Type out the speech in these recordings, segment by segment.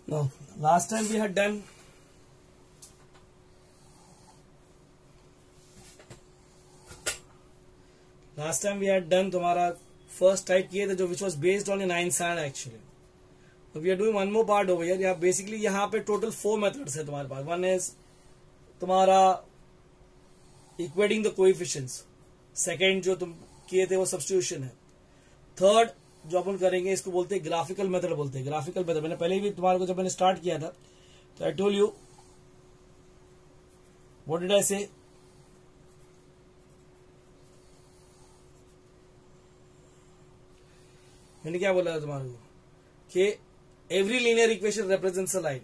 Now, last time we had done तुम्हारा first type किए थे जो which was based on a 9 sand actually. We are doing one more part over here. यहाँ basically यहाँ पे total 4 methods है तुम्हारे पास. वन इज तुम्हारा इक्वेटिंग द कोएफिशिएंट्स. सेकंड जो तुम किए थे वो सब्स्टिट्यूशन है. थर्ड जो अपन करेंगे इसको बोलते हैं ग्राफिकल मेथड बोलते हैं. ग्राफिकल मेथड मैंने पहले भी तुम्हारे को जब मैंने स्टार्ट किया था तो I told you what did I से. मैंने क्या बोला था तुम्हारे को कि every linear equation represents a line.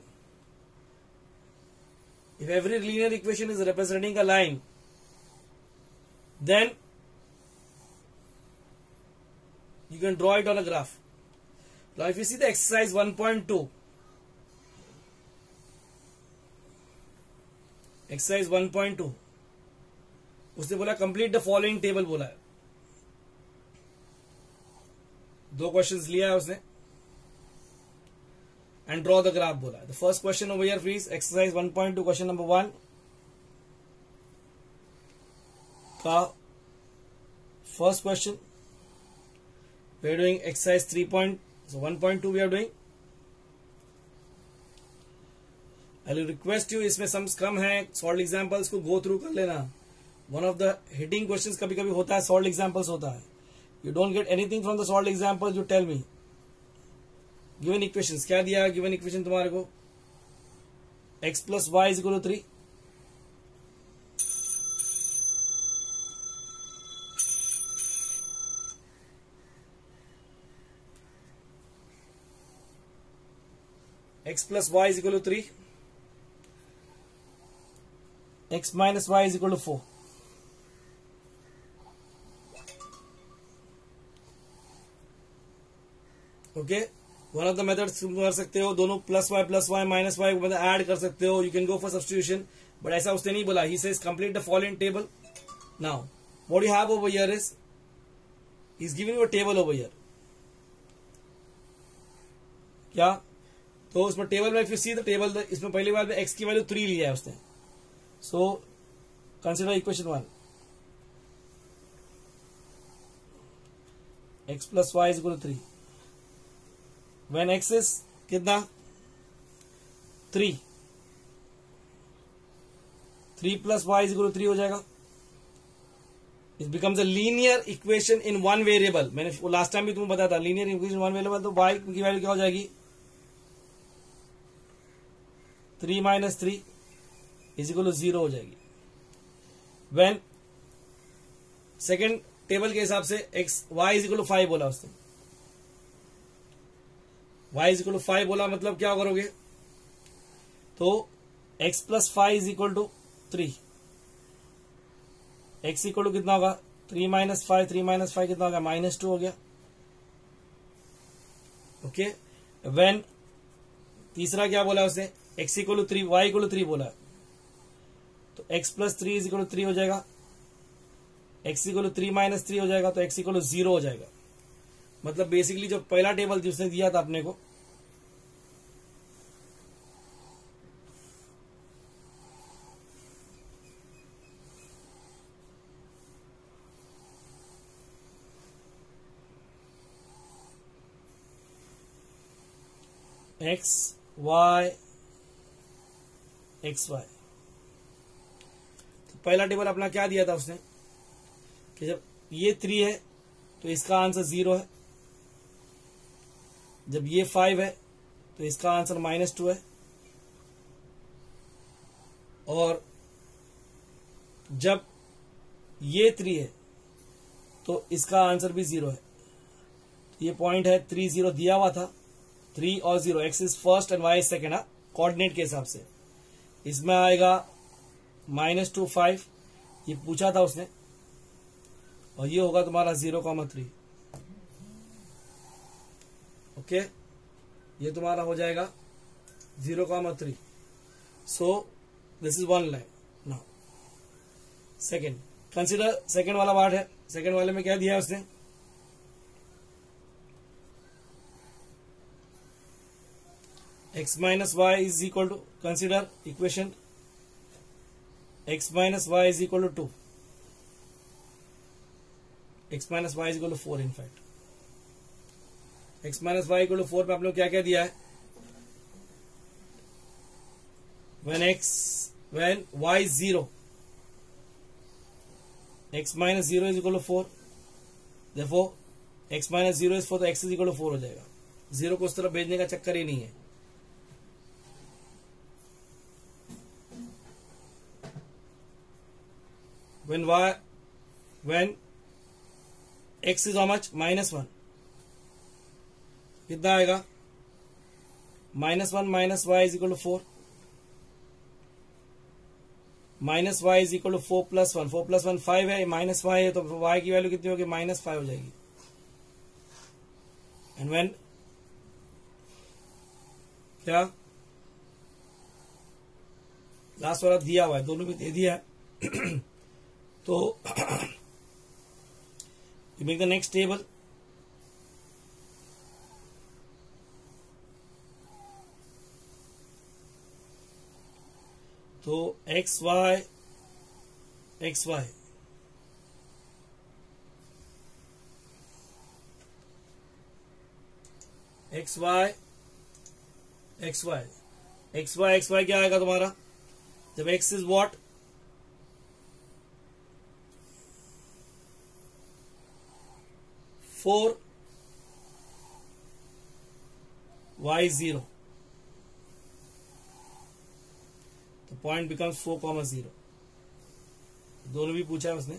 If every linear equation is representing a line then you can draw it on a graph. Now if you see the exercise 1.2, exercise 1.2 उसने बोला कंप्लीट द फॉलोइंग टेबल बोला है. 2 questions लिया है उसने and draw the graph बोला है. The first question over here please exercise 1.2 question number 1 का first question. We are doing exercise 1.2 we are doing. I will request you इसमें sums कम है. सॉल्व एग्जांपल्स को गो थ्रू कर लेना. One of the hitting questions कभी कभी होता है सॉल्व एग्जांपल्स होता है. You don't get anything from the solve examples you tell me. Given equations क्या दिया. गिवन इक्वेशन तुम्हारे को x plus y is equal to 3. x plus y is equal to 3. x minus y is equal to 4. Okay. One of the methods तुम कर सकते हो दोनों plus y minus y मतलब ऐड कर सकते हो. You can go for substitution but ऐसा उसने नहीं बोला. He says complete the following table. Now what you have over here is he is giving you a table over here. क्या तो उसमें टेबल में if you see the table इसमें पहली बार में x की वैल्यू 3 लिया है उसने. So consider equation 1 x plus y is equal to 3. When x is कितना 3 plus y is equal to 3 हो जाएगा. It becomes a linear equation in one variable. मैंने लास्ट टाइम भी तुम्हें बताया था लीनियर इक्वेशन वन वेरिएबल तो y की वैल्यू क्या हो जाएगी 3 minus 3 is equal to 0 हो जाएगी. When सेकेंड टेबल के हिसाब से x y is equal to 5 बोला उसने. y is equal to 5 बोला मतलब क्या करोगे तो x plus 5 is equal to 3. x equal to कितना होगा 3 minus 5 कितना होगा -2 हो गया. ओके. When तीसरा क्या बोला उसने x equal to 3 y equal to 3 बोला तो x plus 3 is equal to 3 हो जाएगा. x इक्वल टू 3 माइनस 3 हो जाएगा तो x इक्वल टू 0 हो जाएगा. मतलब बेसिकली जो पहला टेबल जिसने दिया था अपने को x y एक्स वाई. तो पहला टेबल अपना क्या दिया था उसने कि जब ये 3 है तो इसका आंसर 0 है. जब ये 5 है तो इसका आंसर -2 है. और जब ये 3 है तो इसका आंसर भी 0 है. तो ये पॉइंट है 3 0 दिया हुआ था. 3 और 0 x is first and y is second. Coordinate के हिसाब से इसमें आएगा -2 5 ये पूछा था उसने और ये होगा तुम्हारा 0,3. ओके. ये तुम्हारा हो जाएगा 0,3. So this is one line. Now second consider second वाला पार्ट है. सेकेंड वाले में क्या दिया है उसने x minus y is equal to, consider equation x minus y is equal to 2, x minus y is equal to 4 in fact. x minus y equal to 4 पे आप लोग क्या क्या दिया है, when y is 0, x minus 0 is equal to 4, therefore x minus 0 is 4, तो x is equal to 4 हो जाएगा. 0 को उस तरफ भेजने का चक्कर ही नहीं है. when x is how much, -1, कितना आएगा, -1 minus y is equal to 4, minus y is equal to 4 plus 1, 4 plus 1 5 है, माइनस y है तो y की वैल्यू कितनी होगी, -5 हो जाएगी. एंड व्हेन क्या लास्ट वाला दिया हुआ है, दोनों भी दे दिया है. तो you make the next table. तो x y x y x y x y x y x y क्या आएगा तुम्हारा, जब x is what, four, y 0, तो पॉइंट बिकम्स 4,0. दोनों भी पूछा है उसने.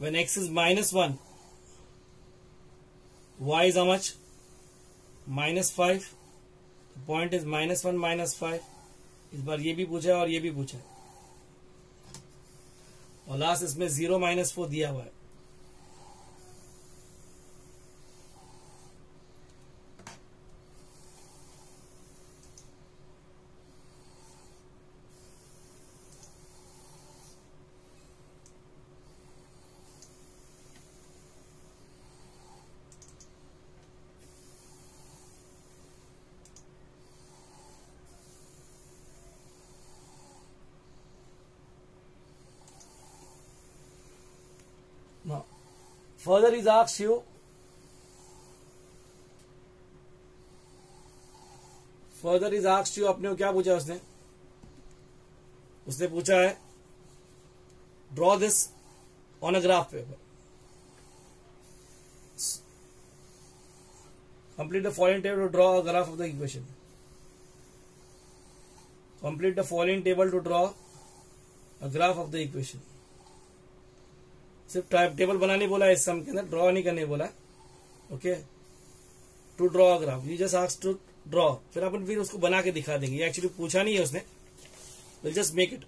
when x is -1, y is how much, -5, point is -1 -5. इस बार ये भी पूछा है और ये भी पूछा है, और लास्ट इसमें 0 -4 दिया हुआ है. Now, further is asked you, अपने को क्या पूछा उसने, पूछा है draw this on a graph paper, complete the following table to draw a graph of the equation. Complete the following table to draw a graph of the equation. सिर्फ type table बनाने बोला है, इस सम के अंदर ड्रॉ नहीं करने बोला. Okay, to draw a graph, you just ask to draw, फिर अपन फिर उसको बना के दिखा देंगे. ये एक्चुअली पूछा नहीं है उसने, विल जस्ट मेक इट.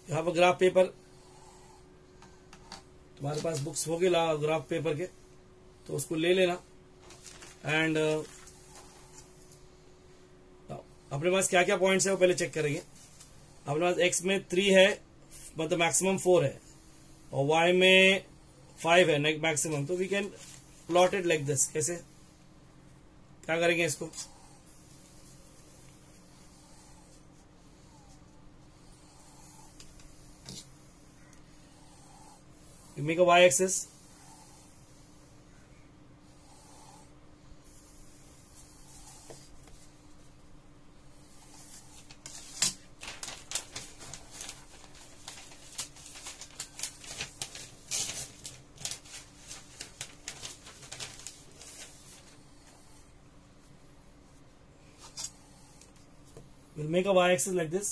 यहाँ पर ग्राफ पेपर तुम्हारे पास बुक्स होगी ग्राफ पेपर के, तो उसको ले लेना. एंड अपने पास क्या क्या पॉइंट्स है वो पहले चेक करेंगे. अपने पास एक्स में 3 है, मतलब मैक्सिमम 4 है, और y में 5 है मैक्सिमम. तो we can plot it like this. कैसे क्या करेंगे इसको, you make a y axis, we'll make a y-axis like this.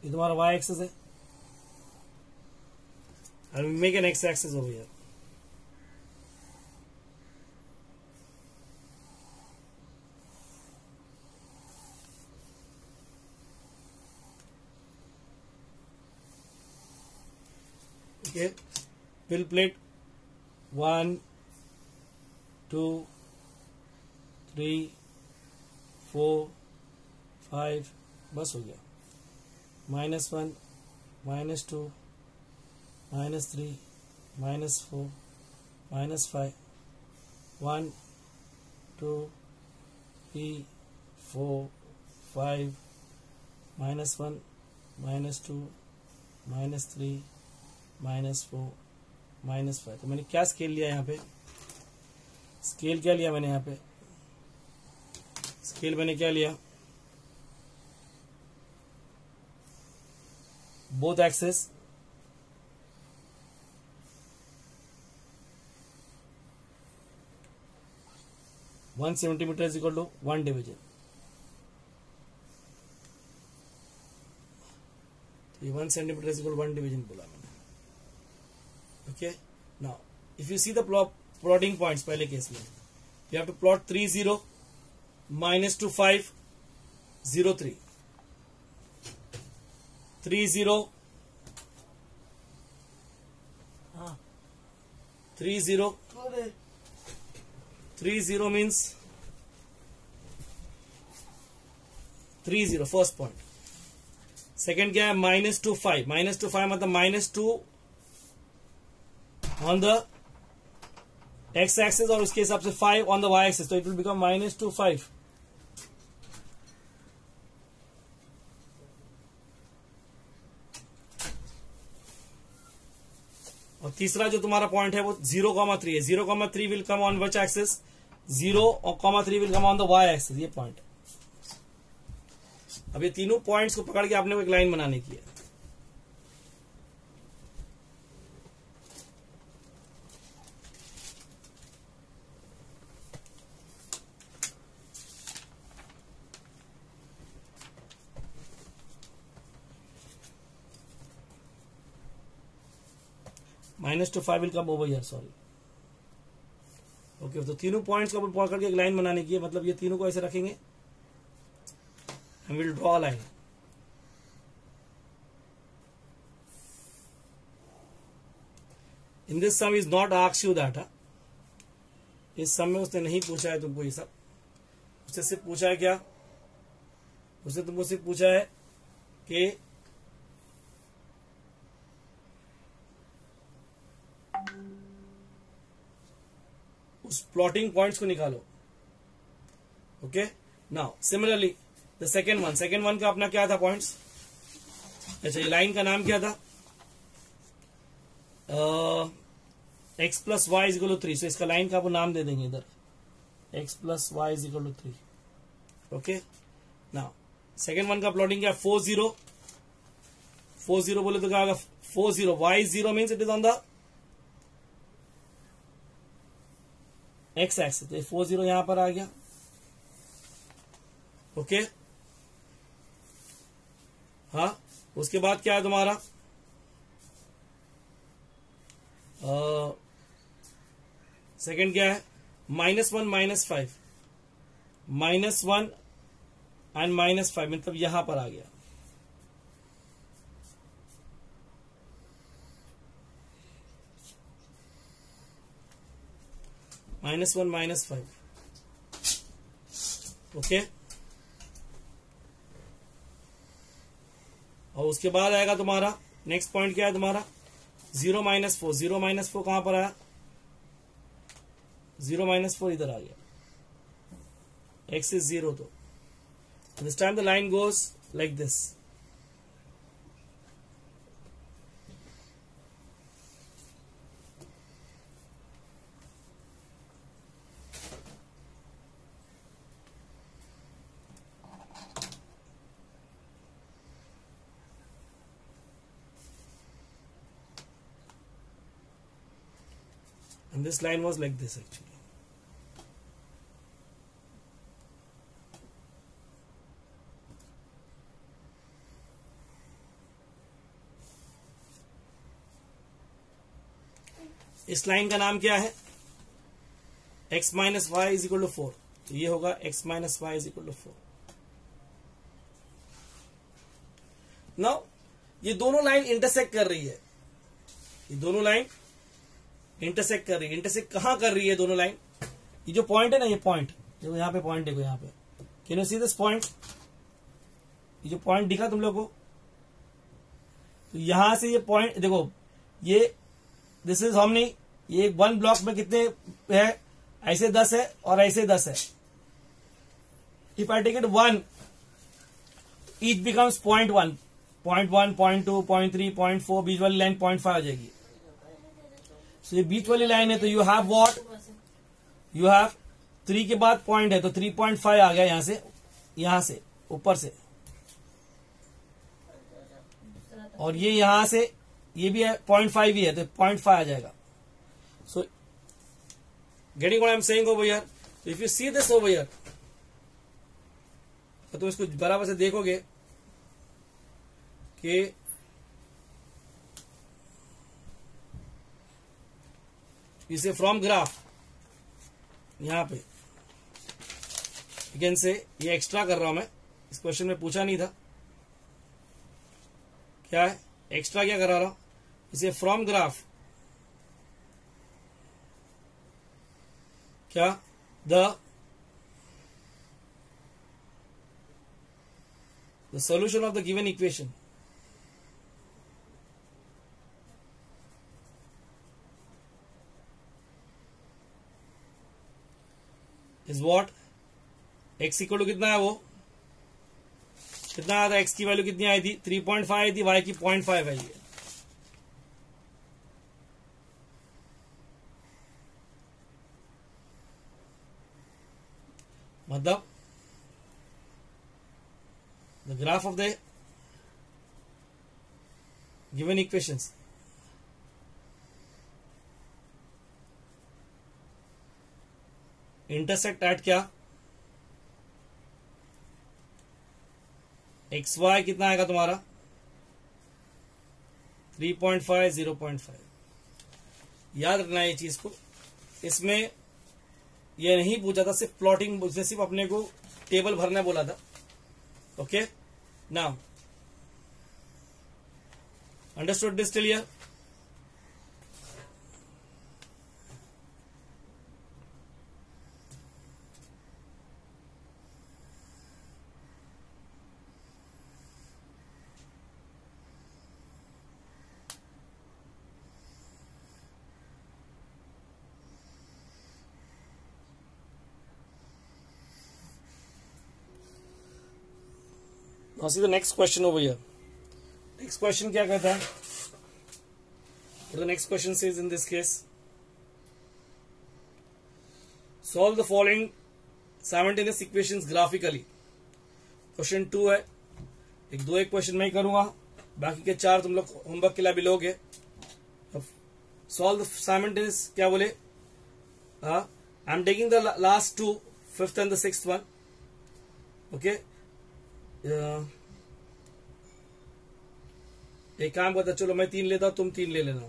ये तुम्हारा y-axis है, and we make an x-axis over here. Okay, fill plate 1, 2, 3, 4, 5, बस हो गया। -1 -2 -3 -4 -5 1 2 3 4 5 -1 -2 -3 -4 -5। तो मैंने क्या स्केल लिया यहाँ पे? स्केल क्या लिया मैंने यहाँ पे? स्केल मैंने क्या लिया? Both axes 1 centimetre is equal to 1 division. तो ये 1 सेंटीमीटर इज इक्वल 1 डिवीजन बोला मैंने। Okay, now if you see the plotting points, पहले केस में you have to plot 3 0 -2 5 0 3 3 0 3 0 3 0 means 3 0 first point. Second क्या है? -2 5 -2 5 मतलब -2 ऑन द एक्स एक्सिस और उसके हिसाब से 5 ऑन द वाई एक्सिस, तो इट विल बिकम -2 5। और तीसरा जो तुम्हारा पॉइंट है वो 0,3 है। 0,3 will come on which axis? 0 और 3 will come on the y axis, ये पॉइंट। अब ये तीनों पॉइंट्स को पकड़ के आपने एक लाइन बनाने की है। -2 5 will come over here, sorry. Okay, तो तीनों पॉइंट्स को पकड़ के एक लाइन बनाने की है। मतलब ये तीनों को ऐसे रखेंगे and will draw a line. In this some is not asked you that. इस सम में उसने नहीं पूछा है तुमको ये सब। उससे सिर्फ पूछा है क्या? उसने तुमको सिर्फ पूछा है कि उस प्लॉटिंग पॉइंट्स को निकालो। Okay, now similarly the second one का अपना क्या था पॉइंट्स? अच्छा, ये लाइन का नाम क्या था? x + y = 3। सो इसका लाइन का आप नाम दे देंगे इधर, x + y = 3। Okay, now second one का प्लॉटिंग क्या? 4 0 4 0 बोले तो क्या होगा? 4 0 y 0 means it is on the x axis, तो 4 0 यहां पर आ गया। ओके, हाँ, उसके बाद क्या है तुम्हारा? सेकंड क्या है? -1 -5 -1 एंड -5 मतलब यहां पर आ गया। -1 -5। ओके, और उसके बाद आएगा तुम्हारा नेक्स्ट पॉइंट क्या है तुम्हारा? 0 -4। 0 -4 कहां पर आया? 0 -4 इधर आ गया। x is 0, तो this time the line goes like this. And this line was like this actually. इस लाइन का नाम क्या है? x - y = 4। तो ये होगा x - y = 4। नाउ ये दोनों लाइन इंटरसेक्ट कर रही है। ये दोनों लाइन इंटरसेक्ट कर रही है। इंटरसेक्ट कहां कर रही है दोनों लाइन? ये जो पॉइंट है ना, ये पॉइंट जो यहां पे पॉइंट देखो, यहां पे can you see this point? ये जो पॉइंट दिखा तुम लोग को, तो यहां से ये पॉइंट देखो, ये दिस इज हाउ मेनी, ये वन ब्लॉक में कितने है, ऐसे 10 है और ऐसे 10 है. If I take it 1, each becomes 0.1, 0.1, 0.2, 0.3, 0.4, बीच वाली लाइन 0.5 आ जाएगी. सो ये बीच वाली लाइन है, तो you have what, you have 3 के बाद पॉइंट है, तो 3.5 आ गया यहां से ऊपर से, और ये यहां से ये भी है 0.5 ही है, तो 0.5 आ जाएगा. So getting what I am saying over here. If you see this over here, तो तुम इसको बराबर से देखोगे कि इसे फ्रॉम ग्राफ यहां पे अगेन से, ये एक्स्ट्रा कर रहा हूं मैं, इस क्वेश्चन में पूछा नहीं था. क्या है एक्स्ट्रा, क्या करा रहा हूं, इसे फ्रॉम ग्राफ, क्या the solution of the given equation is what, x equal to कितना है, वो कितना आया था, x की वैल्यू कितनी आई थी, 3.5 आई थी, y की 0.5 आई है. मतलब the graph of the given equations intersect at क्या, एक्स वाई कितना आएगा तुम्हारा 3.5, 0.5. याद रखना ये चीज को. इसमें ये नहीं पूछा था, सिर्फ प्लॉटिंग, सिर्फ अपने को टेबल भरना बोला था. Okay, now understood this till here. Now see the next question over here. Next question क्या कहता है? What the next question says in this case? Solve the following simultaneous equations graphically. Question 2 है. एक question मैं ही करूंगा, बाकी के 4 तुम लोग होमवर्क के लिए भी लोगे. Solve the simultaneous, क्या बोले? I'm taking the last 2, 5th and the 6th one. Okay. एक काम करता, चलो मैं 3 लेता हूं, तुम 3 ले लेना.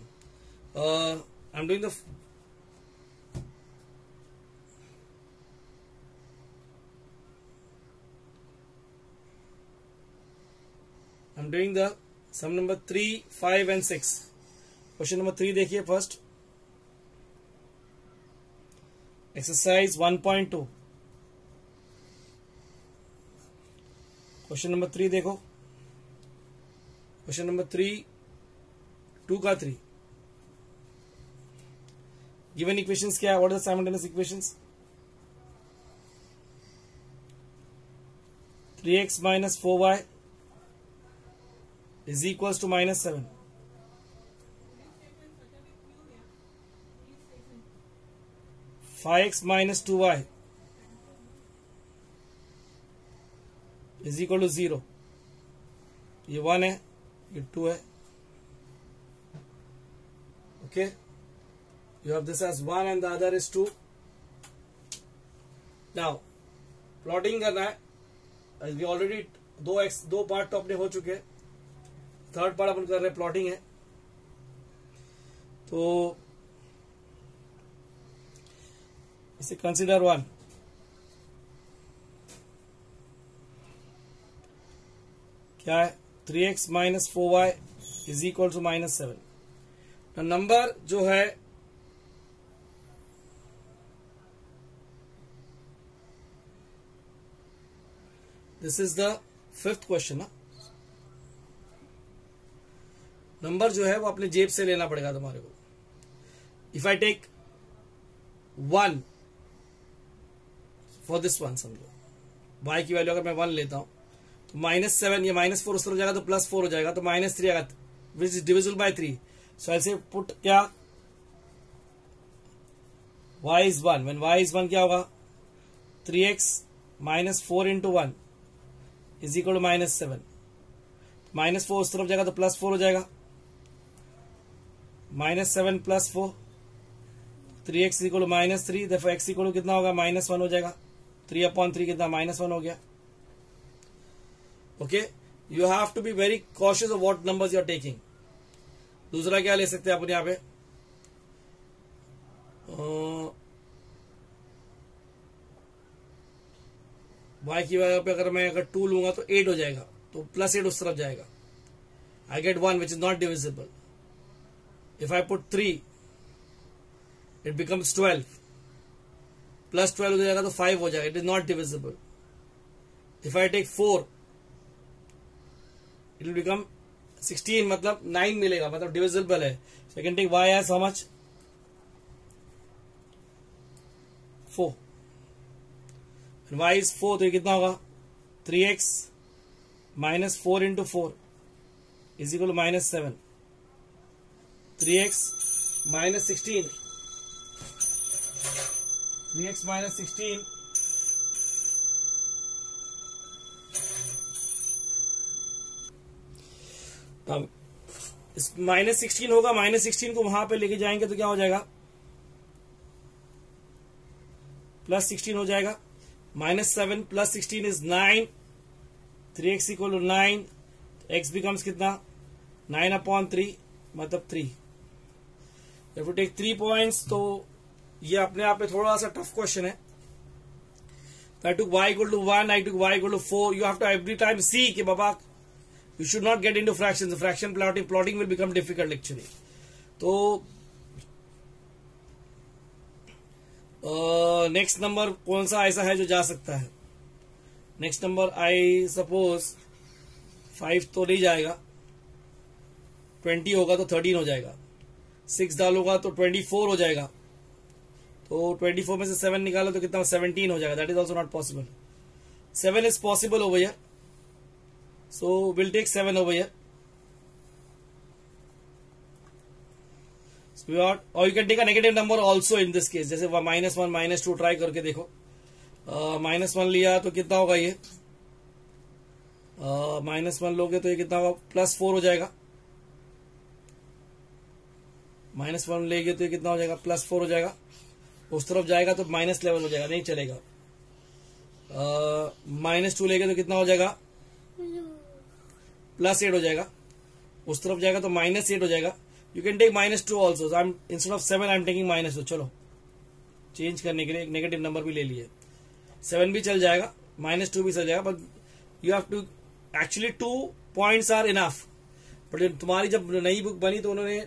I am doing the sum number 3, 5 and 6. Question number 3 देखिए फर्स्ट, एक्सरसाइज 1.2. क्वेश्चन नंबर 3 देखो. क्वेश्चन नंबर 3, 2 का 3. गिवन इक्वेशंस क्या है, what are the simultaneous equations? 3x minus 4y is equals to -7. (5x minus 2y is equal to 0. ये 1 है, ये 2 है. Okay, you have this as 1 and the other is 2. Now plotting करना है. We already दो part तो अपने हो चुके हैं, थर्ड पार्ट अपन कर रहे हैं, प्लॉटिंग है. तो इसे कंसिडर 1. क्या है, 3x minus 4y is equal to -7. Number जो है this is the 5th question ना, नंबर जो है वो अपने जेब से लेना पड़ेगा तुम्हारे को. If I take 1 for this one, समझो y की वैल्यू अगर मैं 1 लेता हूं तो -7, ये -4 उस तरफ जाएगा तो +4 हो जाएगा, तो -3 आएगा विच इज डिविजिबल बाय 3. सो ऐसे पुट क्या y is 1, when y is 1 क्या होगा 3x -4 into 1 is equal to -7. -4 उस तरफ जाएगा तो +4 हो जाएगा, -7 + 4, 3x इक्वल टू -3, देखो x इक्वल टू कितना होगा -1 हो जाएगा, 3/3 कितना -1 हो गया. Okay, you have to be very cautious of what numbers you are taking. दूसरा क्या ले सकते हैं अपन यहाँ पे, y की वजह पे अगर मैं 2 लूंगा तो 8 हो जाएगा, तो +8 उस तरफ जाएगा. I get 1 which is not divisible. If I put 3 it becomes 12, +12 हो जाएगा तो 5 हो जाएगा, it is not divisible. If I take 4 it will become 16, मतलब 9 मिलेगा, मतलब divisible है. So I can take y as how much 4, and y is 4, तो ये कितना होगा 3x -4 into 4 is equal to -7. 3x -16, 3x -16 अब इस -16 होगा, -16 को वहां पे लेके जाएंगे तो क्या हो जाएगा +16 हो जाएगा. -7 + 16 is 9, 3x equal to 9, x becomes कितना 9/3 मतलब 3. इफ यू टेक 3 पॉइंट्स तो ये अपने आप में थोड़ा सा टफ क्वेश्चन है. I took y equal to 1, I took y equal to 4. You have to every time see कि बाबा you should not get into fractions. The fraction plotting will become difficult actually. तो next number कौन सा ऐसा है जो जा सकता है. नेक्स्ट नंबर आई सपोज 5 तो नहीं जाएगा, 20 होगा तो 13 हो जाएगा, 6 डालूंगा तो 24 हो जाएगा, तो 24 में से 7 निकालो तो कितना 17 हो जाएगा. That is also not possible. 7 is possible over here, so will take 7 over here. और you can take a negative number also in this case, जैसे -1 -2 ट्राई करके देखो. -1 लिया तो कितना होगा ये, -1 लोगे तो ये कितना होगा +4 हो जाएगा. -1 लेंगे तो ये कितना हो जाएगा +4 हो जाएगा. उस तरफ जाएगा तो -11 हो जाएगा, नहीं चलेगा. -2 लेंगे तो कितना हो जाएगा +8 हो जाएगा. उस तरफ जाएगा तो -8 हो जाएगा. You can take -2 also. Instead of 7 I am taking -2. चलो चेंज करने के लिए एक नेगेटिव नंबर भी ले लिए. 7 भी चल जाएगा, -2 भी चल जाएगा, but you have to actually 2 points are enough. But तुम्हारी जब नई बुक बनी तो उन्होंने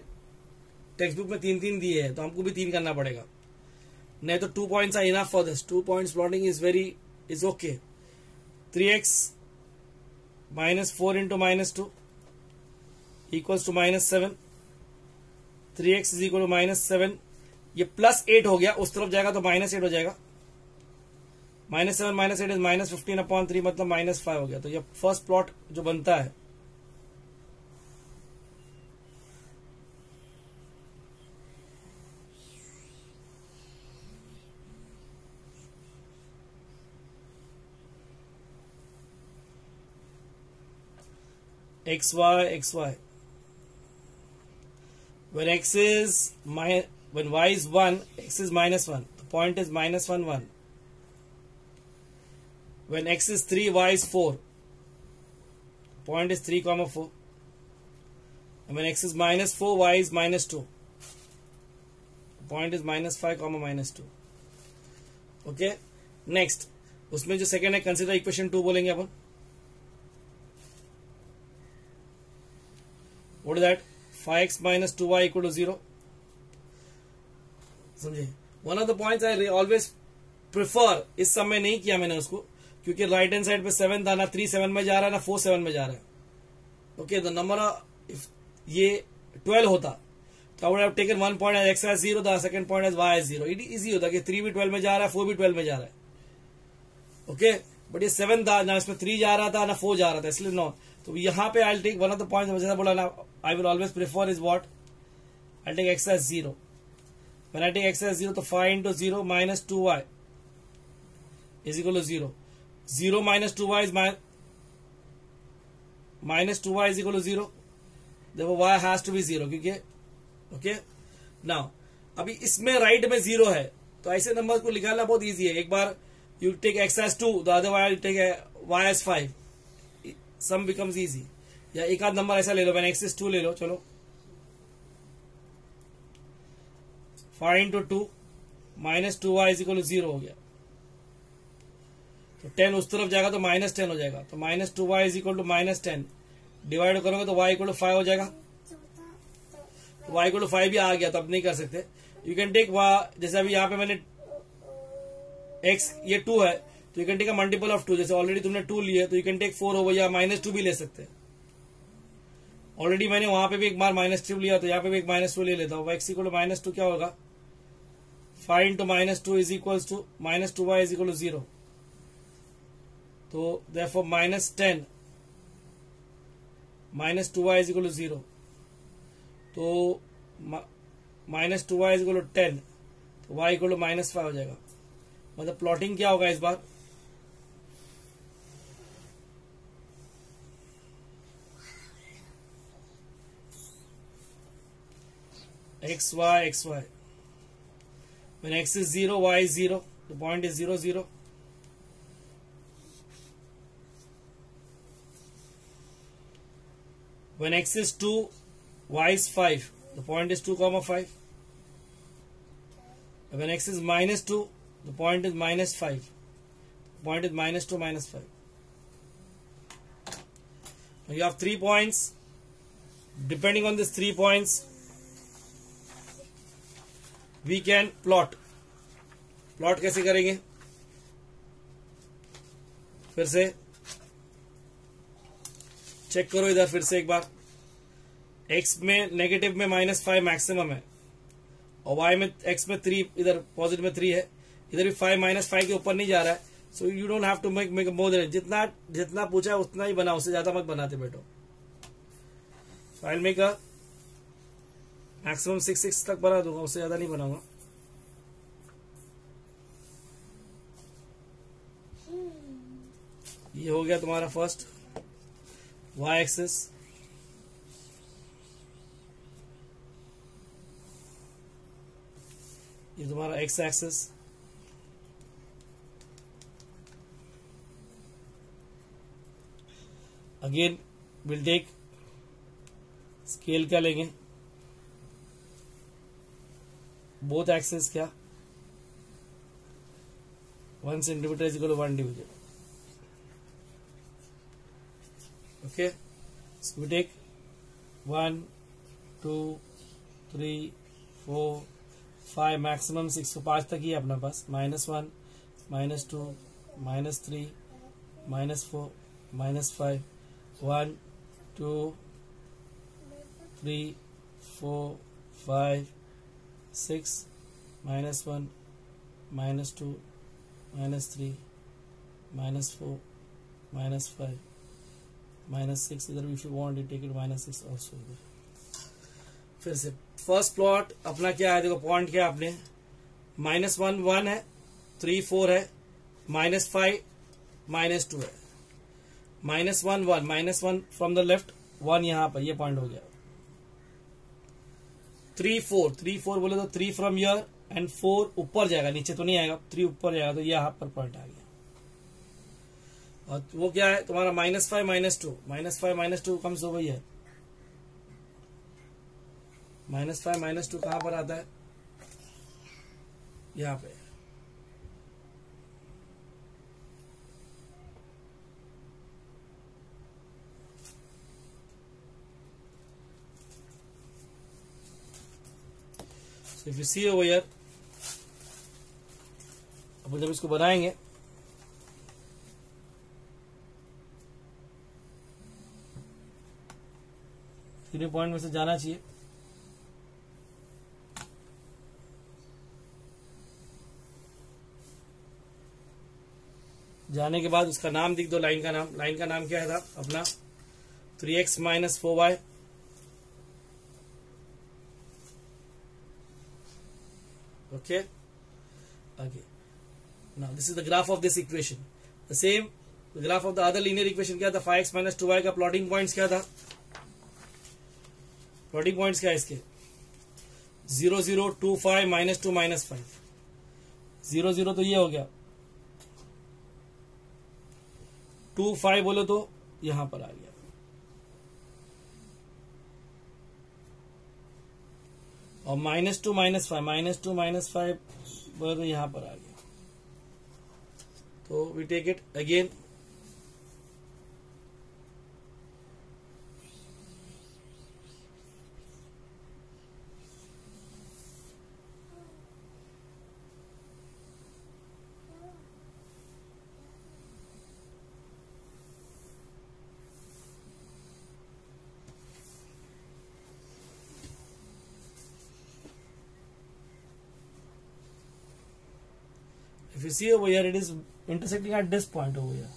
टेक्स्ट बुक में 3 दिए हैं, तो हमको भी 3 करना पड़ेगा. नहीं तो 2 points are enough for this. 2 points plotting is okay. 3x -4 into -2 equals to -7. 3x is equal to -7. ये +8 हो गया, उस तरफ जाएगा तो -8 हो जाएगा. -7 -8 इज -15/3 मतलब -5 हो गया. तो ये फर्स्ट प्लॉट जो बनता है xy. When when y is 1, x is -1. The point is -1 1. When x is 3, y is 4. The point is 3, 4. And when x is -4, y is -2. The point is -5, -2. Okay. Next, उसमें जो second है consider equation 2 बोलेंगे अपन. What is that? 5x minus 2y equal to 0. समझे. One of the points I always prefer, इस समय नहीं किया मैंने उसको, क्योंकि राइट हैंड साइड पे 7 था, ना 3 7 में जा रहा है ना 4 7 में जा रहा है. ओके, द नंबर इफ ये 12 होता तो I would have taken 1 point as x as 0, the second point as y as 0. It easy होता कि 3 भी 12 में जा रहा है, 4 भी 12 में जा रहा है. ओके, बट ये 7 था ना, इसमें 3 जा रहा था ना 4 जा रहा था, इसलिए नो. तो यहाँ पे I take one of the point, जैसा बोला ना, I will always prefer is what, I take x as 0. When I take x as 0 तो 5 into 0 minus 2y is equal to 0. 0 minus 2y is minus 2y is equal to 0. देखो y has to be 0, क्योंकि okay now अभी इसमें right में 0 है, तो ऐसे number को निकालना बहुत इजी है. एक बार you take x as 2, the other y take y as 5, sum becomes easy. या एक आध नंबर ऐसा ले लो, मैंने x as 2 ले लो. चलो 5 into 2 minus 2y is equal to 0 हो गया. तो 10 उस तरफ जाएगा तो -10 हो जाएगा. तो minus 2y is equal to -10 divide करोगे तो y equal to 5 हो जाएगा. y equal to 5 भी आ गया, तो अब नहीं कर सकते. यू कैन टेक जैसे अभी यहाँ पे मैंने x ये 2 है, तो you can take a multiple of 2. जैसे ऑलरेडी तुमने 2 लिए तो यू कैन टेक 4 हो, या -2 भी ले सकते हैं. ऑलरेडी मैंने वहां पे भी एक बार -3 लिया, तो यहाँ पे भी एक -2 ले लेता हूँ. x equal to -2 क्या होगा, 5 into -2 is equals to -2y is equal to 0. तो therefore -10 -2y is equal to 0. तो -2y is equal to 10, तो y equal to -5 हो जाएगा. मतलब प्लॉटिंग क्या होगा इस बार, x y. When x is 0, y is 0. The point is 0 0. When x is 2, y is 5. The point is 2 comma 5. When x is -2, the point is -5. The point is -2 -5. Now you have 3 points. Depending on these 3 points, we can plot. Plot कैसे करेंगे, फिर से check करो इधर फिर से एक बार. x में नेगेटिव में -5 मैक्सिमम है, और y में x में 3, इधर पॉजिटिव में 3 है, इधर भी 5 -5 के ऊपर नहीं जा रहा है. So you don't have to make more than, जितना पूछा है उतना ही बनाओ, उससे ज्यादा मत बनाते बैठो. So I will make a maximum 6 तक बना दूंगा, उससे ज्यादा नहीं बनाऊंगा. ये हो गया तुम्हारा फर्स्ट y एक्सिस. ये तुम्हारा x axis. Again will take scale क्या लेंगे, बोथ एक्सिस क्या, 1 centimetre is equal to 1 division. Okay, so we take 1 2 3 4 5 maximum 6, तो 5 तक ही है अपना पास. -1 -2 -3 -4 -5 1 2 3 4 5 6 -1 -2 -3 -4 -5 -6. इधर if you want you take it -6 also. इधर फिर से फर्स्ट प्लॉट अपना क्या है, देखो पॉइंट क्या है अपने, -1 1 है, 3 4 है, -5 -2 है. -1 1 -1 फ्रॉम द लेफ्ट, 1 यहाँ पर ये पॉइंट हो गया. 3 4 बोले तो 3 फ्रॉम ईयर एंड 4 ऊपर जाएगा, नीचे तो नहीं आएगा, 3 ऊपर जाएगा, तो यहाँ पर पॉइंट आ गया. और वो क्या है तुम्हारा -5 -2 -5 -2 कम्स ओवर हियर. -5 -2 कहां पर आता है, यहाँ पे. So if you see over here, अब जब इसको बनाएंगे तीनों पॉइंट में से जाना चाहिए। जाने के बाद उसका नाम लिख दो, लाइन का नाम। लाइन का नाम क्या है था अपना? 3x minus 4y। ओके, आगे। Now this is the graph of this equation. The same graph of the other linear equation क्या था? 5x माइनस 2y का प्लॉटिंग पॉइंट्स क्या था? प्लॉटिंग पॉइंट्स क्या है इसके? 0 0 2 5 माइनस 2 माइनस 5। 0 0 तो ये हो गया, 2 5 बोलो तो यहां पर आ गया, और माइनस 2 माइनस 5, माइनस 2 माइनस 5 बोलो तो यहां पर आ गया। तो we take it again. If you see over here, it is intersecting at this point over here.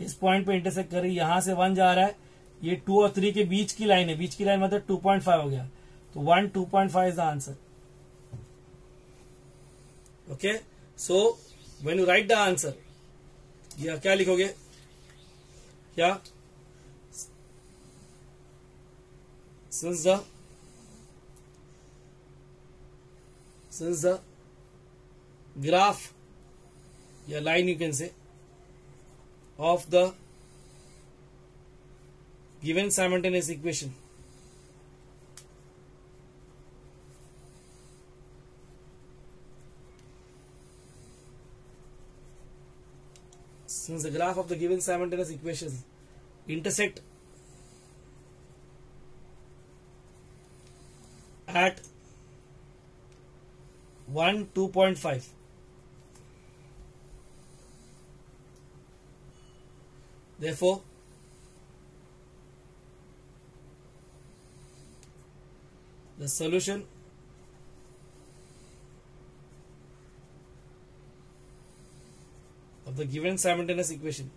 इस पॉइंट पे इंटरसेक्ट कर रही है, यहां से 1 जा रहा है, ये 2 और 3 के बीच की लाइन है, बीच की लाइन मतलब 2.5 हो गया, तो 1 2.5 is the answer. Okay, so when you right the answer, या क्या लिखोगे? क्या? since the graph या line you can say of the given simultaneous equation since the graph of the given simultaneous equations intersect at 1 2.5, therefore the solution of the given simultaneous equation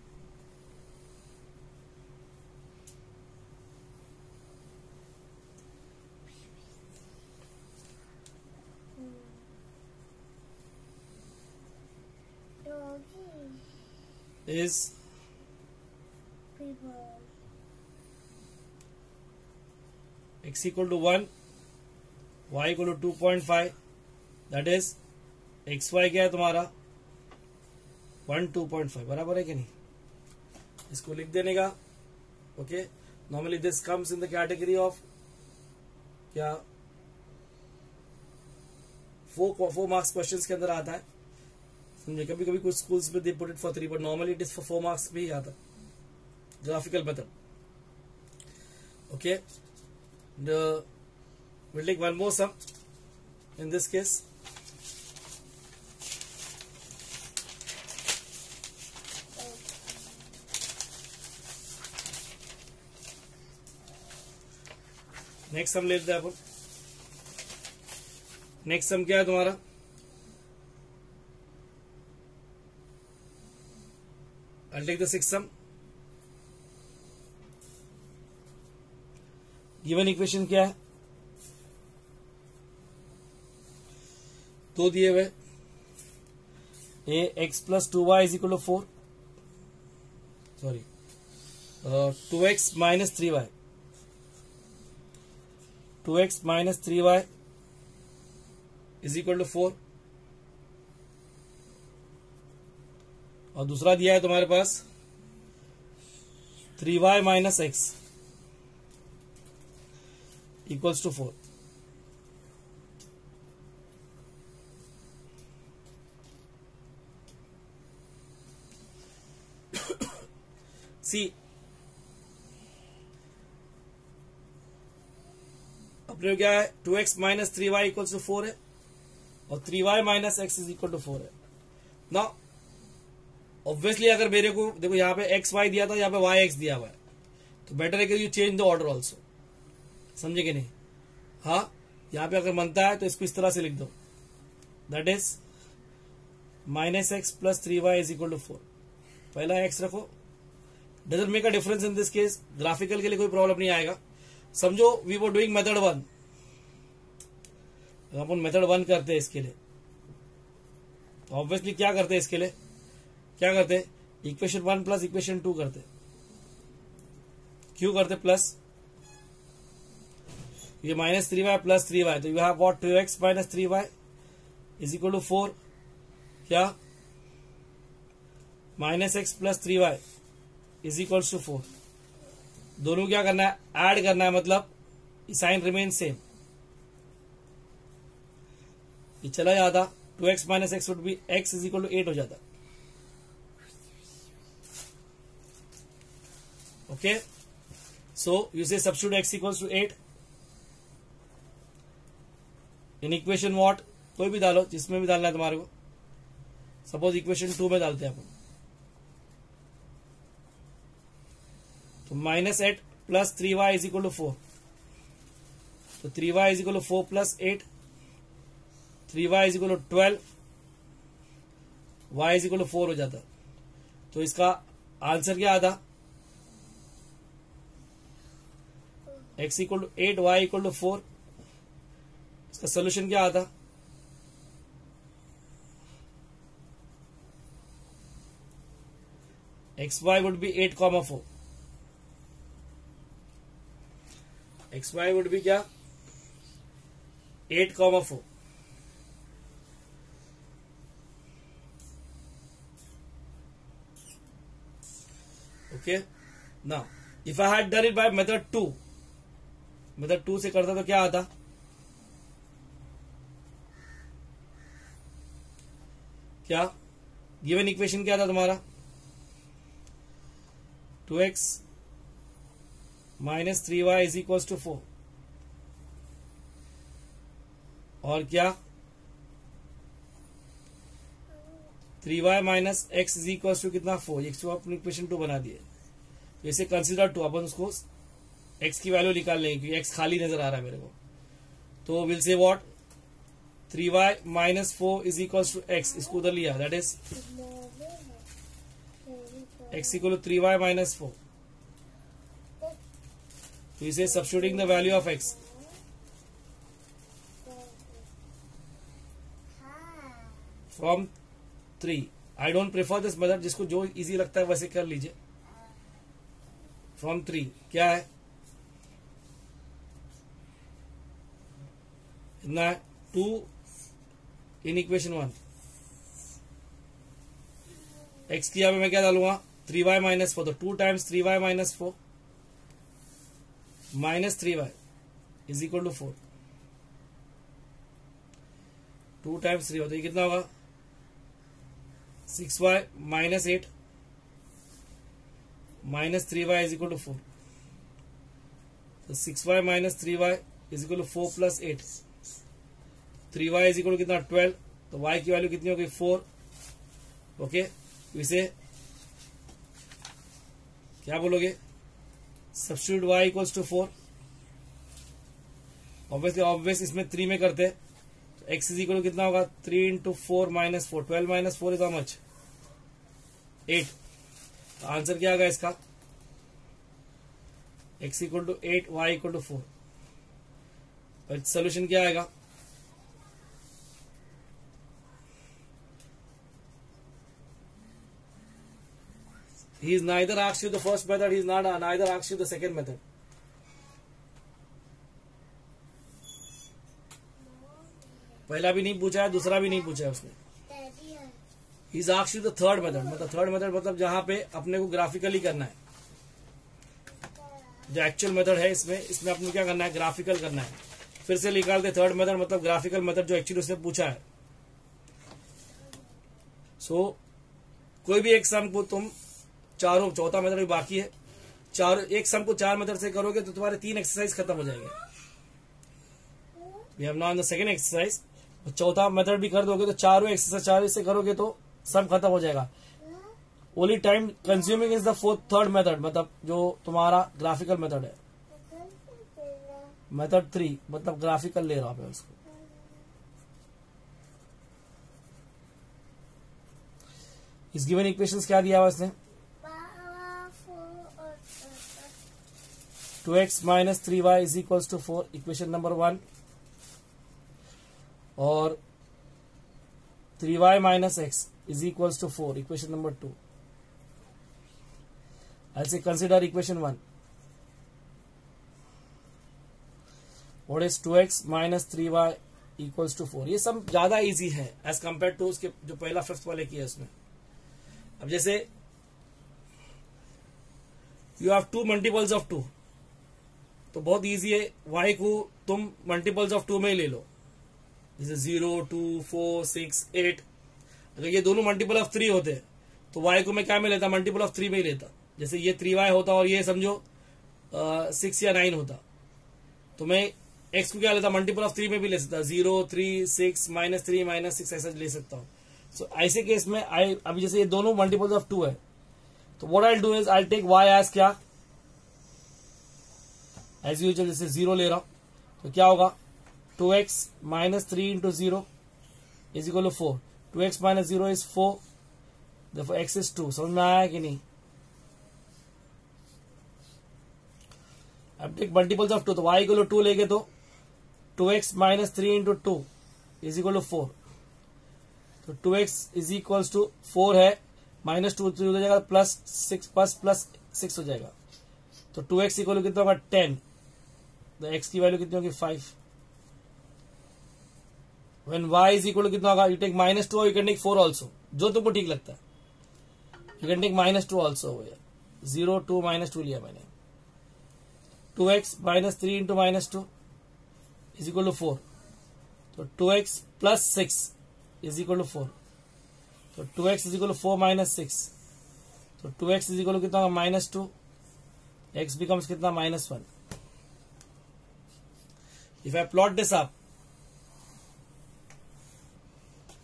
is x equal to 1, y equal to 2.5, that is xy क्या है तुम्हारा? 1 2.5, बराबर है कि नहीं? इसको लिख देने का। Okay, normally this comes in the category of क्या 4 मार्क्स क्वेश्चंस के अंदर आता है, समझे? कभी कभी कुछ स्कूल्स में they put it for 3, but normally it is for 4 marks भी आता, graphical method. Okay, we'll take one more sum in this case. Next sum लेते हैं अपन। नेक्स्ट सम क्या है तुम्हारा? I'll take the sixth sum. Given equation क्या है? दो दिए हुए, x plus 2y is equal to 4, sorry 2x minus 3y, 2x minus 3y is equal to 4, और दूसरा दिया है तुम्हारे पास 3y minus x equals to 4। See, अपने क्या है? 2x minus 3y equals to 4 है, और 3y minus x is equal to 4 है। नाउ ऑब्वियसली अगर मेरे को देखो यहाँ पे एक्स वाई दिया था, यहाँ पे वाई एक्स दिया हुआ है, तो बेटर है कि you change the order also, समझे कि नहीं। हाँ, यहाँ पे अगर बनता है तो इसको इस तरह से लिख दो, that is -x + 3y is equal to 4। पहला x रखो, doesn't make a difference in this case, graphical के लिए कोई प्रॉब्लम नहीं आएगा। समझो वी वर डूइंग मेथड 1, अपन मेथड 1 करते हैं इसके लिए, तो ऑब्वियसली क्या करते हैं इसके लिए, क्या करते, इक्वेशन 1 प्लस इक्वेशन 2 करते, क्यों करते प्लस, ये -3y + 3y, तो you have what 2x - 3y is equal to 4, क्या -x + 3y is equal to 4। दोनों क्या करना है, ऐड करना है, मतलब साइन रिमेन सेम, ये चला जाता, 2x - x would be x is equal to 8 हो जाता। Okay, so you say substitute x equals to 8 in equation what, कोई भी डालो, जिसमें भी डालना है तुम्हारे को। सपोज इक्वेशन 2 में डालते हैं अपन, तो -8 + 3y इज इक्वल टू 4, तो 3y is equal to 4 + 8, 3y is equal to 12, y is equal to 4 हो जाता। तो इसका आंसर क्या आता, x equal to 8, y equal to 4, इसका सोल्यूशन क्या आता, xy would be 8,4, xy would be क्या 8,4। Okay, now if I had done it by method 2, method 2 से करता तो क्या आता, क्या गिवन इक्वेशन क्या था तुम्हारा, 2x - 3y is equal to 4, और क्या 3y - x is equal to कितना 4, x को अपनी इक्वेशन 2 बना दिए, इसे कंसिडर 2, अपन उसको x की वैल्यू निकाल लेंगे क्योंकि x खाली नजर आ रहा है मेरे को, तो will say what 3y - 4 is equal to x, इसको उधर लिया, that is x equal to 3y - 4, तो इसे substituting the value of x from 3, I don't prefer this method, जिसको जो इजी लगता है वैसे कर लीजिए। फ्रॉम 3 क्या है, इतना है 2 इन इक्वेशन 1, x की यहाँ पे मैं क्या डालूंगा 3y - 4, तो 2 times 3y - 4 -3y is equal to 4, 2 times 3y, तो ये कितना होगा 6y - 8 -3y is equal to 4, तो 6y - 3y is equal to 4 + 8, 3y is equal to कितना 12, तो y की वैल्यू कितनी होगी 4। ओके, इसे क्या बोलोगे, substitute y equals to 4, obvious इसमें 3 में करते हैं, तो x इज इक्वल टू कितना होगा 3 × 4 - 4, 12 - 4 इज हाउ मच 8, तो आंसर क्या आएगा इसका, x equal to 8, y equal to 4, और सोल्यूशन क्या आएगा, he is neither asked you the first method, he is not neither asked you the second method. पहला भी नहीं पूछा है, दूसरा भी नहीं पूछा है उसने, he is asked you the third method, मतलब थर्ड मेथड मतलब जहां पे अपने को ग्राफिकली करना है, जो एक्चुअल मेथड है इसमें अपने क्या करना है, ग्राफिकल करना है। फिर से निकालते थर्ड मेथड, मतलब ग्राफिकल मेथड जो एक्चुअली उसने पूछा है। सो कोई भी एक सम को तुम चारों, चौथा मेथड भी बाकी है, एक सम को 4 मेथड से करोगे तो तुम्हारे 3 एक्सरसाइज खत्म हो जाएंगे। We have now the second exercise, चौथा मेथड भी कर दोगे तो चारों एक्सरसाइज 4 से करोगे तो सम खत्म हो जाएगा। Only time consuming is the third method, मतलब जो तुम्हारा ग्राफिकल मेथड है। मेथड 3 मतलब ग्राफिकल ले रहा हूं उसको। इस गिवन इक्वेशंस क्या दिया हुआ इसने, 2x minus 3y is equals to 4, equation number 1, और 3y minus x is equals to 4, equation number 2। I'll say consider equation 1. What is 2x minus 3y equals to 4? ये सब ज्यादा इजी है एज कंपेयर टू उसके जो पहला fifth वाले किया उसमें। अब जैसे यू हैव 2 मल्टीपल्स ऑफ 2, तो बहुत इजी है, y को तुम मल्टीपल्स ऑफ 2 में ही ले लो, जैसे 0, 2, 4, 6, 8। अगर ये दोनों मल्टीपल ऑफ 3 होते तो y को मैं क्या में लेता, मल्टीपल ऑफ 3 में ही लेता। जैसे ये 3y होता और ये समझो 6 या 9 होता, तो मैं x को क्या लेता, मल्टीपल ऑफ 3 में भी ले सकता, 0, 3, 6, -3, -6 ऐसा ले सकता हूँ। सो ऐसे केस में अभी जैसे ये दोनों मल्टीपल्स ऑफ 2 है, तो what I do is I take y as क्या, एज यूजुअल जैसे 0 ले रहा हूं, तो क्या होगा 2x माइनस 3 into 0 is equal to 4, 2x माइनस 0 इज 4, देखो x इज 2। समझ में आया कि नहीं। अब टेक मल्टीपल्स ऑफ 2, तो y इक्वल टू 2 लेंगे तो 2x माइनस 3 इंटू 2 इज इक्वल टू 4, तो 2x इज इक्वल टू 4 है, -2 हो जाएगा, प्लस 6 हो जाएगा, तो 2x इक्वल कितना होगा 10, तो x की वैल्यू कितनी होगी 5। व्हेन y इज इक्वल कितना होगा, यू टेक -2 और यू कैन टेक 4 ऑल्सो, जो तुमको ठीक लगता है। यू कैन टेक -2 ऑल्सो, 0, 2, -2 लिया मैंने। 2x माइनस 3 इंटू -2 इज इक्वल टू 4, तो 2x plus 6 is equal to 4, तो 2x is equal to 4 minus 6, तो 2x इज इक्वल टू कितना होगा -2, x बिकम्स कितना -1। If I plot this up,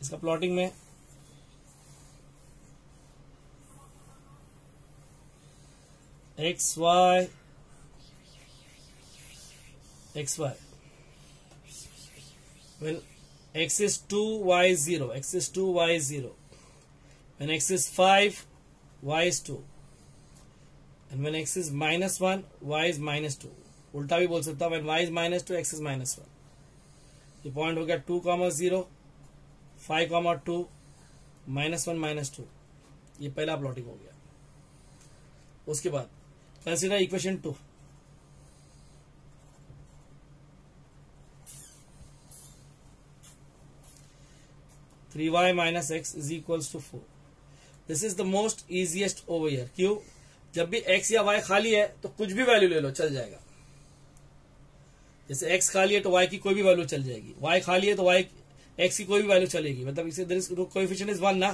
इसका प्लॉटिंग में xy when x is 2 y is 0, x is 2 y is 0, when x is 5 y is 2, and when x is -1 y is -2। उल्टा भी बोल सकता हूं, when y is -2 x is -1। ये point हो गया 2, 0, 5, 2, -1, -2। ये पहला प्लॉटिंग हो गया। उसके बाद consider equation 2। Three y minus x is equals to 4। This is the most easiest over here. क्यों? जब भी x या y खाली है तो कुछ भी वैल्यू ले लो, चल जाएगा। जैसे x खाली है तो y की कोई भी वैल्यू चल जाएगी, y खाली है तो x की कोई भी वैल्यू चलेगी, मतलब इसे कोएफिशिएंट इज 1 ना।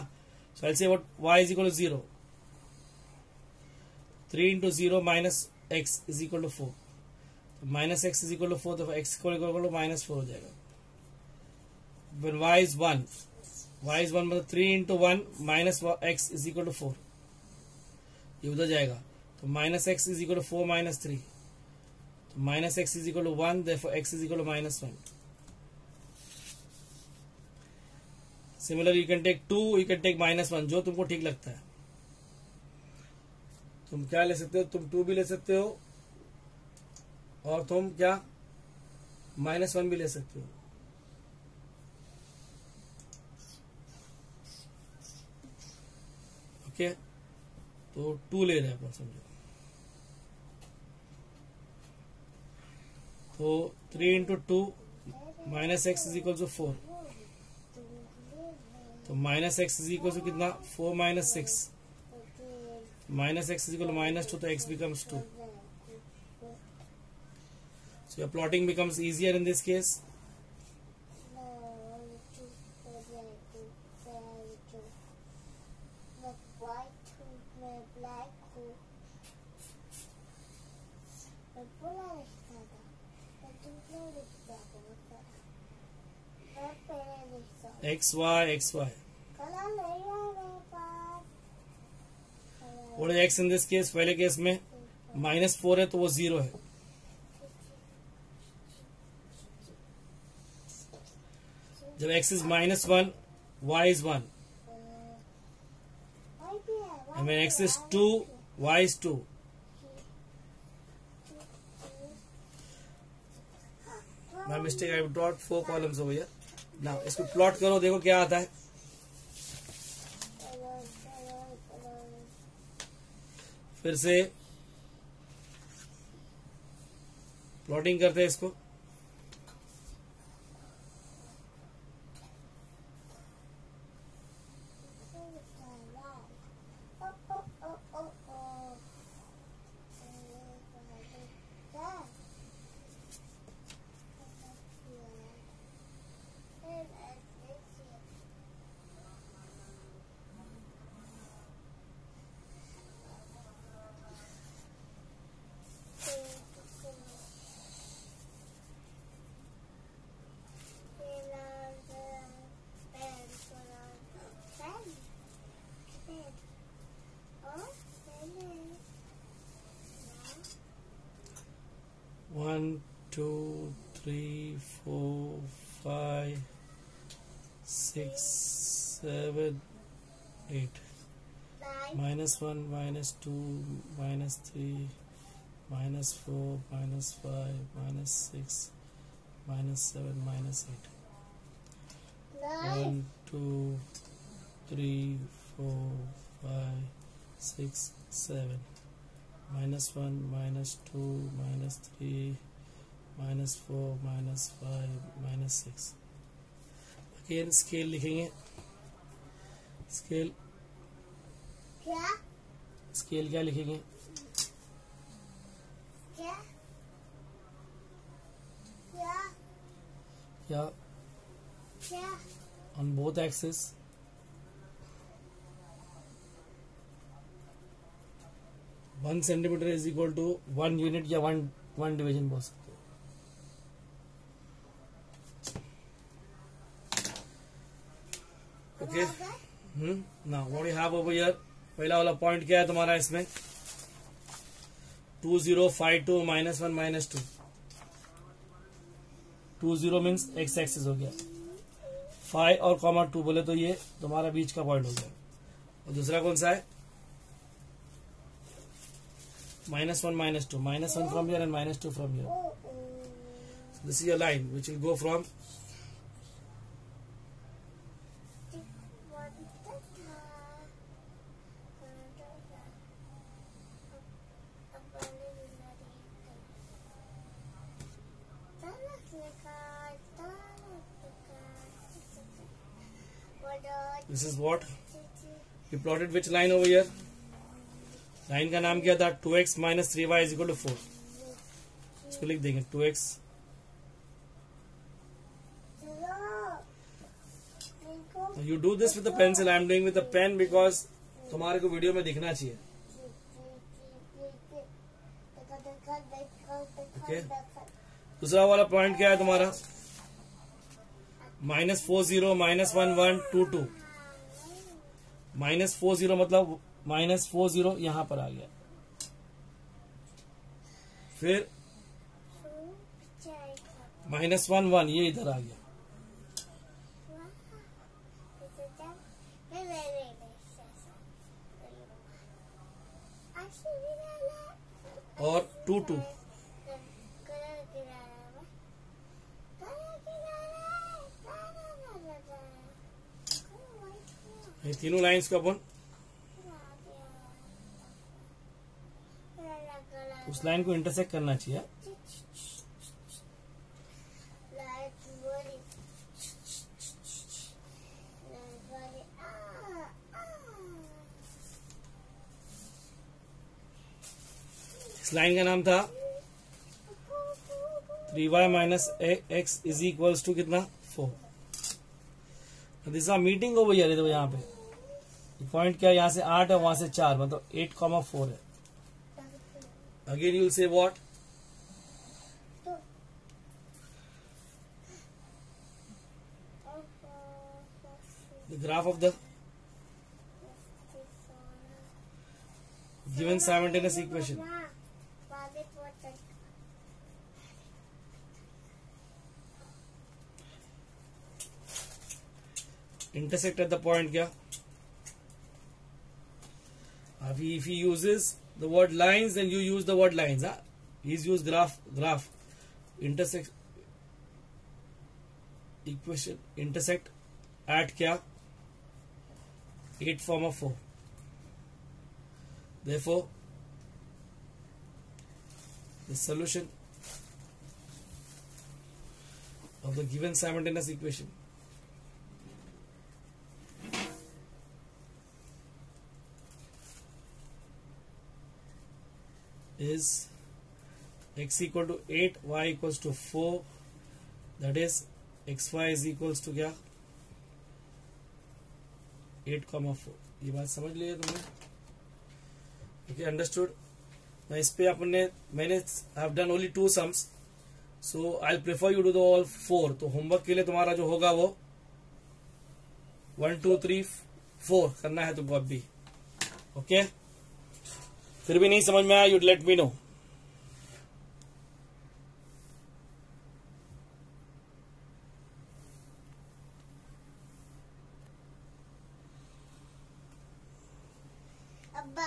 So I say what y is equal to 0, 3 into 0 minus x is equal to 4, minus x is equal to 4, तो x इक्वल टू -4 हो जाएगा। When y is 1 मतलब 3 into 1 minus x is equal to 4, ये उधर जाएगा, तो minus x is equal to 4 minus 3, तो minus x is equal to 1, therefore x is equal to -1। Similar you can take 2, you can take -1, जो तुमको ठीक लगता है। तुम क्या ले सकते हो, तुम 2 भी ले सकते हो और तुम क्या -1 भी ले सकते हो। ओके, तो 2 ले रहे हैं अपन, समझो। तो 3 into 2 minus x is equal to 4, तो minus x is equal to कितना 4 minus 6, minus x is equal to -2, तो x becomes 2। So your plotting becomes easier in this case. XY XY what is x in this case? पहले case में -4 है तो वो 0 है। जब x is -1, y is 1, and when x is 2, y is 2. My mistake, I brought 4 columns over here. Now इसको plot करो, देखो क्या आता है। फिर से प्लॉटिंग करते हैं इसको। One, 2, 3, 4, 5, 6, 7, 8. -1, -2, -3, -4, -5, -6, -7, -8. 1, 2, 3, 4, 5, 6, 7. -1, -2, -3, -4, -5, -6. अगेन स्केल लिखेंगे। स्केल क्या लिखेंगे? क्या on both axes? One centimetre is equal to 1 unit या वन डिवीजन बोल सकते हो। ओके, ना what you have over here, पहला वाला पॉइंट क्या है तुम्हारा इसमें? 2052 -1 -2। 20 मीन्स एक्स एक्सिस हो गया। 5 और कॉमा 2 बोले तो ये तुम्हारा बीच का पॉइंट हो गया। और दूसरा कौन सा है? -1 -2, -1 from here and -2 from here. So this is your line which will go from this is what we plotted. Which line over here? Line का नाम क्या था? 2x - 3y = 4। इसको लिख देंगे 2x you do this with the pencil, I am doing with the pain because तुम्हारे को video में दिखना चाहिए। ओके, दूसरा वाला पॉइंट क्या है तुम्हारा? -40 -1 1 2 2। -40 मतलब -40 यहां पर आ गया। फिर -1 1 ये इधर आ गया। और 2 2 ये तीनों लाइंस को अपन उस लाइन को इंटरसेक्ट करना चाहिए। इस लाइन का नाम था 3y - x = कितना? 4। This are meeting over here. देखो यहाँ पे पॉइंट क्या है? यहाँ से 8 है, वहां से 4, मतलब 8,4 है। Again you will say what? The graph of the given simultaneous equation, intersect at the point क्या, अभी if he uses the word lines then you use the word lines, huh? He's used graph intersect equation, intersect at क्या 8,4, therefore the solution of the given simultaneous equation is x equal to 8, y equals to 4, that is xy is equals to क्या 8,4। ये बात समझ लिया तुमने? Okay, understood. मैं इस पे मैंने have done only 2 sums, so I prefer you do the all 4। तो होमवर्क के लिए तुम्हारा जो होगा वो 1 2 3 4 करना है तुमको अब भी। ओके, फिर भी नहीं समझ में आया, यू लेट मी नो। अब्बा